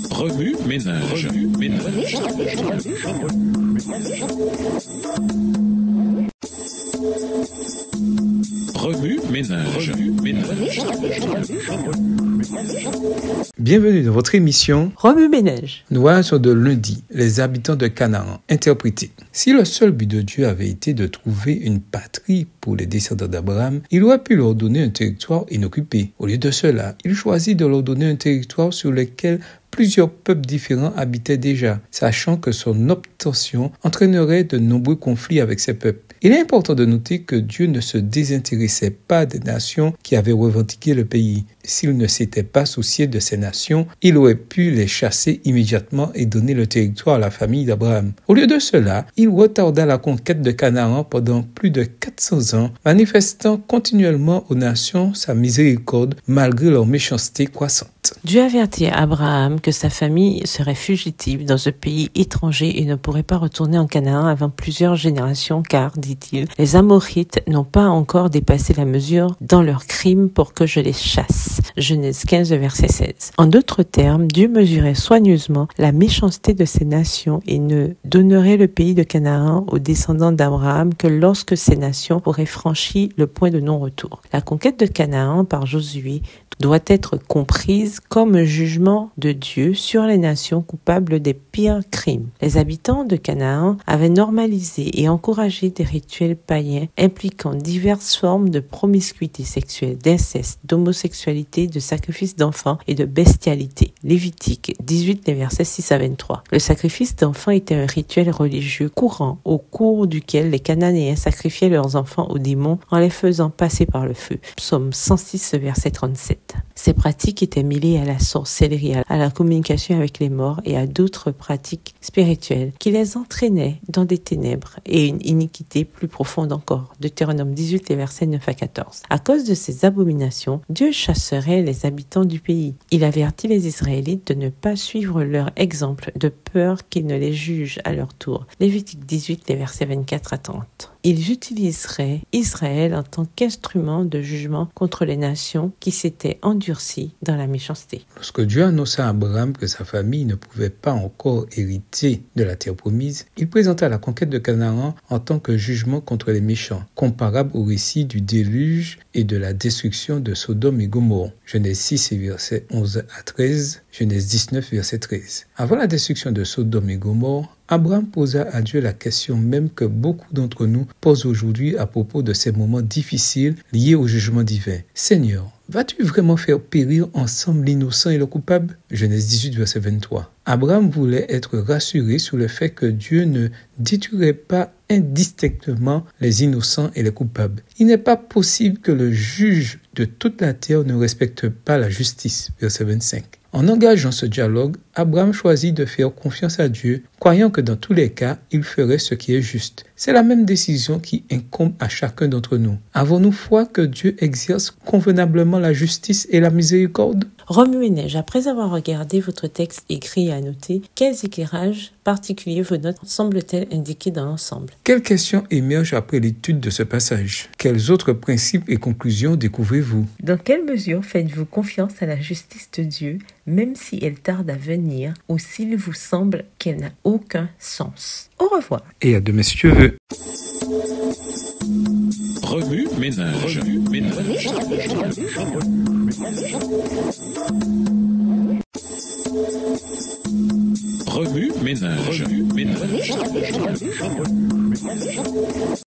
Remue ménage. Remue ménage. Bienvenue dans votre émission Remue ménage. Noir de lundi, les habitants de Canaan, interprété. Si le seul but de Dieu avait été de trouver une patrie pour les descendants d'Abraham, il aurait pu leur donner un territoire inoccupé. Au lieu de cela, il choisit de leur donner un territoire sur lequel plusieurs peuples différents habitaient déjà, sachant que son obtention entraînerait de nombreux conflits avec ces peuples. Il est important de noter que Dieu ne se désintéressait pas des nations qui avaient revendiqué le pays. S'il ne s'était pas soucié de ces nations, il aurait pu les chasser immédiatement et donner le territoire à la famille d'Abraham. Au lieu de cela, il retarda la conquête de Canaan pendant plus de 400 ans, manifestant continuellement aux nations sa miséricorde malgré leur méchanceté croissante. Dieu avertit Abraham que sa famille serait fugitive dans ce pays étranger et ne pourrait pas retourner en Canaan avant plusieurs générations car, dit-il, les Amorites n'ont pas encore dépassé la mesure dans leurs crimes pour que je les chasse. Genèse 15, verset 16. En d'autres termes, Dieu mesurait soigneusement la méchanceté de ces nations et ne donnerait le pays de Canaan aux descendants d'Abraham que lorsque ces nations auraient franchi le point de non-retour. La conquête de Canaan par Josué doit être comprise comme un jugement de Dieu sur les nations coupables des pires crimes. Les habitants de Canaan avaient normalisé et encouragé des rituels païens impliquant diverses formes de promiscuité sexuelle, d'inceste, d'homosexualité, de sacrifice d'enfants et de bestialité. Lévitique 18, les versets 6 à 23. Le sacrifice d'enfants était un rituel religieux courant au cours duquel les Cananéens sacrifiaient leurs enfants aux démons en les faisant passer par le feu. Psaume 106, verset 37. Ces pratiques étaient mêlées à la sorcellerie, à la communication avec les morts et à d'autres pratiques spirituelles qui les entraînaient dans des ténèbres et une iniquité plus profonde encore. Deutéronome 18, les versets 9 à 14. À cause de ces abominations, Dieu chasserait les habitants du pays. Il avertit les Israélites de ne pas suivre leur exemple de peur qu'il ne les juge à leur tour. Lévitique 18, les versets 24 à 30. Ils utiliseraient Israël en tant qu'instrument de jugement contre les nations qui s'étaient endurcies dans la méchanceté. Lorsque Dieu annonça à Abraham que sa famille ne pouvait pas encore hériter de la terre promise, il présenta la conquête de Canaan en tant que jugement contre les méchants, comparable au récit du déluge et de la destruction de Sodome et Gomorrhe. Genèse 6, versets 11 à 13, Genèse 19, verset 13. Avant la destruction de Sodome et Gomorrhe, Abraham posa à Dieu la question même que beaucoup d'entre nous posent aujourd'hui à propos de ces moments difficiles liés au jugement divin. Seigneur, vas-tu vraiment faire périr ensemble l'innocent et le coupable? Genèse 18, verset 23. Abraham voulait être rassuré sur le fait que Dieu ne détruirait pas indistinctement les innocents et les coupables. Il n'est pas possible que le juge de toute la terre ne respecte pas la justice. Verset 25. En engageant ce dialogue, Abraham choisit de faire confiance à Dieu, croyant que dans tous les cas, il ferait ce qui est juste. C'est la même décision qui incombe à chacun d'entre nous. Avons-nous foi que Dieu exerce convenablement la justice et la miséricorde? Remue ménage, après avoir regardé votre texte écrit et annoté, quels éclairages particuliers vos notes semblent-elles indiquer dans l'ensemble? Quelles questions émergent après l'étude de ce passage? Quels autres principes et conclusions découvrez-vous? Dans quelle mesure faites-vous confiance à la justice de Dieu, même si elle tarde à venir ou s'il vous semble qu'elle n'a aucun sens? Au revoir. Et à demain si Dieu veut. Remue ménage. Remue ménage.